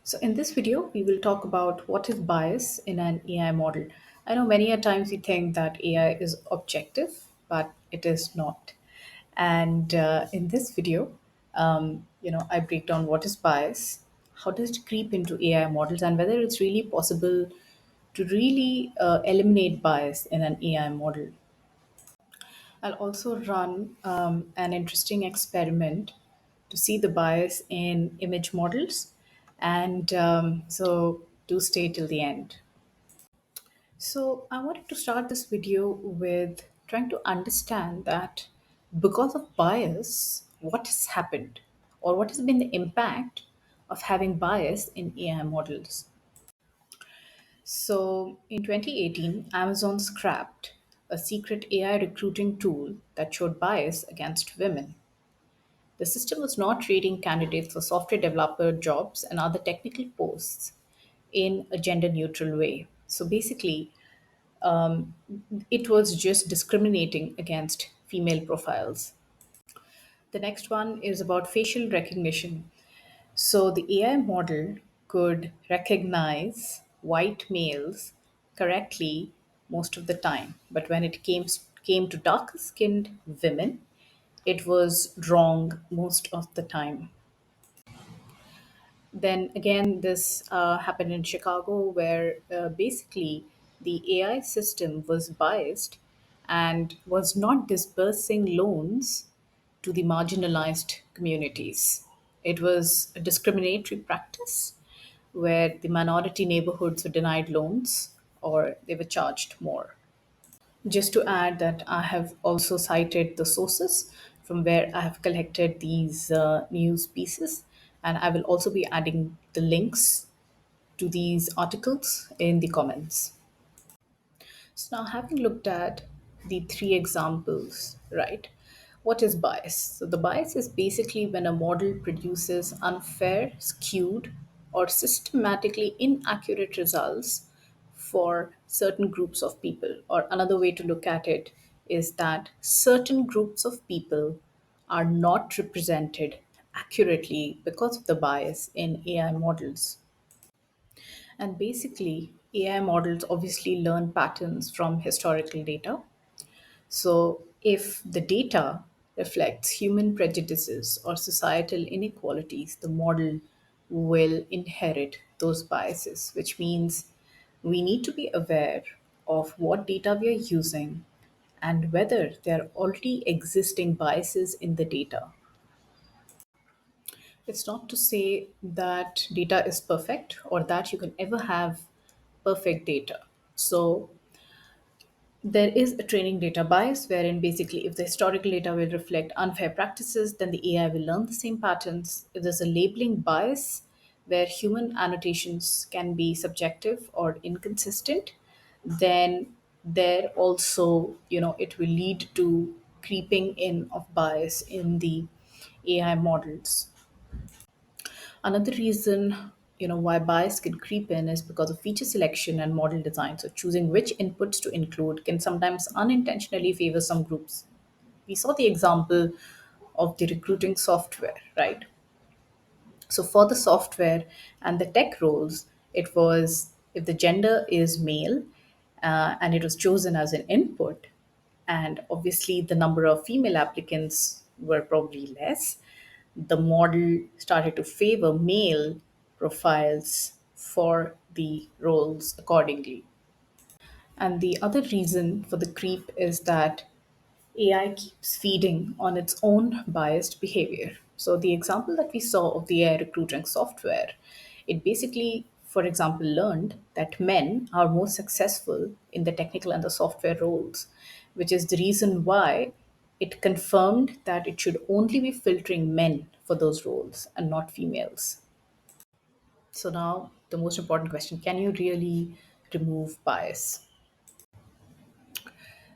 So in this video, we will talk about what is bias in an AI model. I know many a times we think that AI is objective, but it is not. And in this video, I break down what is bias, how does it creep into AI models, and whether it's really possible to really eliminate bias in an AI model. I'll also run an interesting experiment to see the bias in image models. And so do stay till the end. So I wanted to start this video with trying to understand that because of bias, what has happened or what has been the impact of having bias in AI models. So in 2018, Amazon scrapped a secret AI recruiting tool that showed bias against women. The system was not rating candidates for software developer jobs and other technical posts in a gender neutral way. So basically, it was just discriminating against female profiles. The next one is about facial recognition. So the AI model could recognize white males correctly most of the time, but when it came to darker skinned women, it was wrong most of the time. Then again, this happened in Chicago, where basically the AI system was biased and was not disbursing loans to the marginalized communities. It was a discriminatory practice where the minority neighborhoods were denied loans or they were charged more. Just to add that I have also cited the sources from where I have collected these news pieces, and I will also be adding the links to these articles in the comments. So now, having looked at the three examples, right? What is bias? So the bias is basically when a model produces unfair, skewed, or systematically inaccurate results for certain groups of people. Or another way to look at it is that certain groups of people are not represented accurately because of the bias in AI models. And basically, AI models obviously learn patterns from historical data. So, if the data reflects human prejudices or societal inequalities, the model will inherit those biases, which means we need to be aware of what data we are using and whether there are already existing biases in the data. It's not to say that data is perfect or that you can ever have perfect data. So there is a training data bias wherein basically if the historical data will reflect unfair practices, then the AI will learn the same patterns. If there's a labeling bias where human annotations can be subjective or inconsistent, then there also, it will lead to creeping in of bias in the AI models. Another reason, why bias can creep in is because of feature selection and model design. So choosing which inputs to include can sometimes unintentionally favor some groups. We saw the example of the recruiting software, right? So for the software and the tech roles, it was if the gender is male and it was chosen as an input, and obviously the number of female applicants were probably less, the model started to favor male profiles for the roles accordingly. And the other reason for the creep is that AI keeps feeding on its own biased behavior. So, the example that we saw of the AI recruiting software, it basically, for example, learned that men are more successful in the technical and the software roles, which is the reason why it confirmed that it should only be filtering men for those roles and not females. So, now the most important question, can you really remove bias?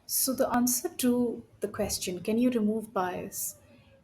So the answer to the question, can you remove bias,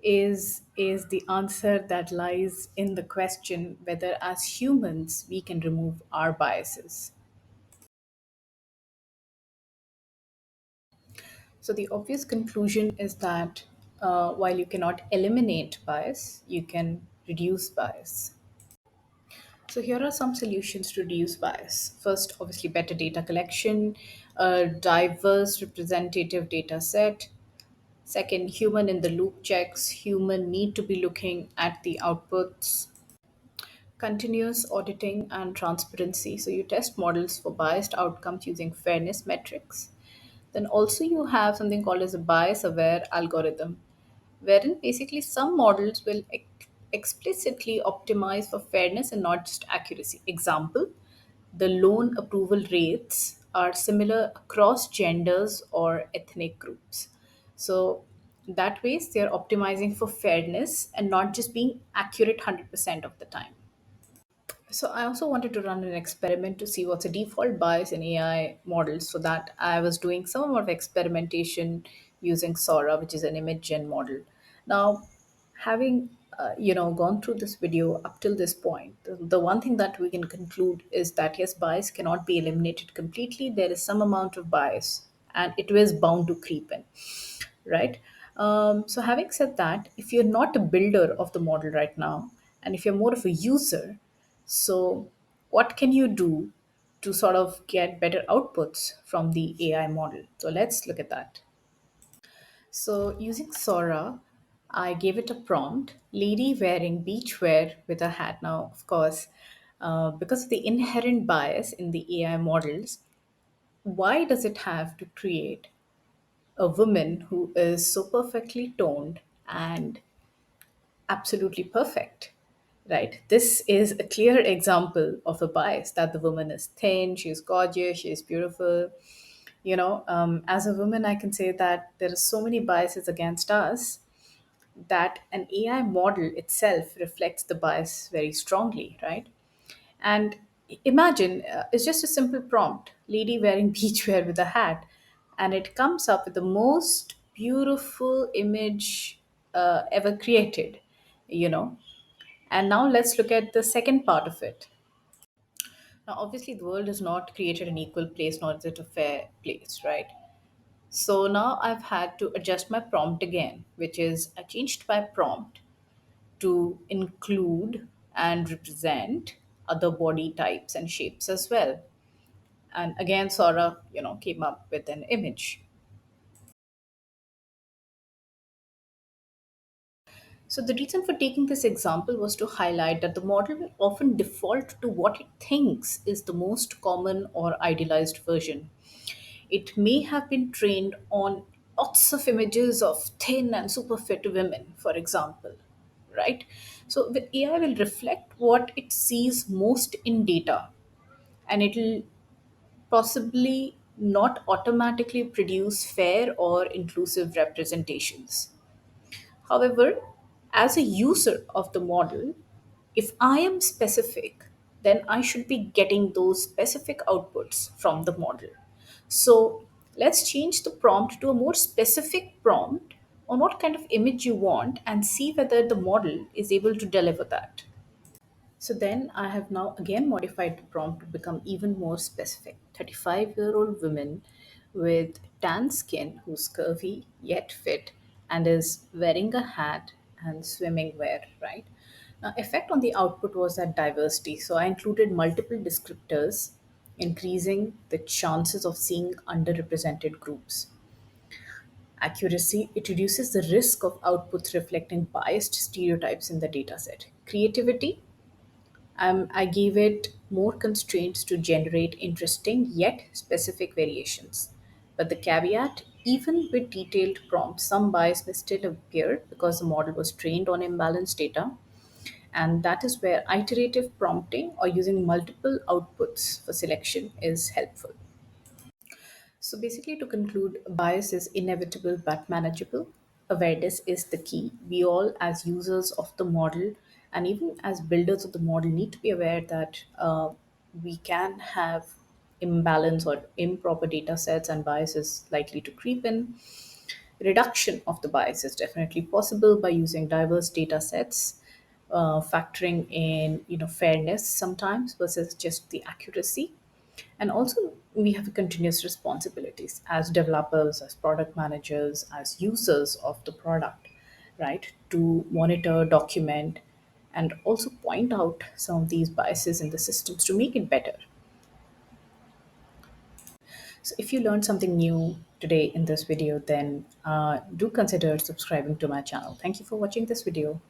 is the answer that lies in the question whether as humans we can remove our biases. So the obvious conclusion is that while you cannot eliminate bias, you can reduce bias. So here are some solutions to reduce bias. First, obviously, better data collection, a diverse representative data set. Second, human in the loop checks. Human need to be looking at the outputs. Continuous auditing and transparency. So you test models for biased outcomes using fairness metrics. Then also you have something called as a bias aware algorithm, wherein basically some models will explicitly optimize for fairness and not just accuracy. Example, the loan approval rates are similar across genders or ethnic groups. So that way they're optimizing for fairness and not just being accurate 100% of the time. So I also wanted to run an experiment to see what's a default bias in AI models. So that I was doing some amount of experimentation using Sora, which is an image gen model. Now, having gone through this video up till this point, the one thing that we can conclude is that yes, bias cannot be eliminated completely. There is some amount of bias, and it is bound to creep in, right? So having said that, if you're not a builder of the model right now, and if you're more of a user, so what can you do to sort of get better outputs from the AI model? So let's look at that. So using Sora, I gave it a prompt: lady wearing beachwear with a hat. Now, of course, because of the inherent bias in the AI models, why does it have to create a woman who is so perfectly toned and absolutely perfect, right? This is a clear example of a bias that the woman is thin, she's gorgeous, she's beautiful. As a woman, I can say that there are so many biases against us that an AI model itself reflects the bias very strongly, right? And imagine it's just a simple prompt: lady wearing beachwear with a hat, and it comes up with the most beautiful image ever created, you know. And now let's look at the second part of it. Now, obviously, the world is not created an equal place, nor is it a fair place, right? So now I've had to adjust my prompt again, which is I changed my prompt to include and represent other body types and shapes as well. And again, Sora, came up with an image. So the reason for taking this example was to highlight that the model will often default to what it thinks is the most common or idealized version. It may have been trained on lots of images of thin and super fit women, for example, right? So the AI will reflect what it sees most in data, and it'll possibly not automatically produce fair or inclusive representations. However, as a user of the model, if I am specific, then I should be getting those specific outputs from the model. So let's change the prompt to a more specific prompt on what kind of image you want and see whether the model is able to deliver that. So then I have now again modified the prompt to become even more specific. 35-year-old woman with tan skin who's curvy yet fit and is wearing a hat and swimming wear, right? Now, effect on the output was that diversity. So I included multiple descriptors, increasing the chances of seeing underrepresented groups. Accuracy, it reduces the risk of outputs reflecting biased stereotypes in the dataset. Creativity, I gave it more constraints to generate interesting yet specific variations. But the caveat, even with detailed prompts, some bias may still appear because the model was trained on imbalanced data. And that is where iterative prompting or using multiple outputs for selection is helpful. So basically, to conclude, bias is inevitable but manageable. Awareness is the key. We all, as users of the model and even as builders of the model, need to be aware that we can have imbalance or improper data sets, and bias is likely to creep in. Reduction of the bias is definitely possible by using diverse data sets, factoring in fairness sometimes versus just the accuracy. And also, we have continuous responsibilities as developers, as product managers, as users of the product, right? To monitor, document, and also point out some of these biases in the systems to make it better. So if you learned something new today in this video, then do consider subscribing to my channel. Thank you for watching this video.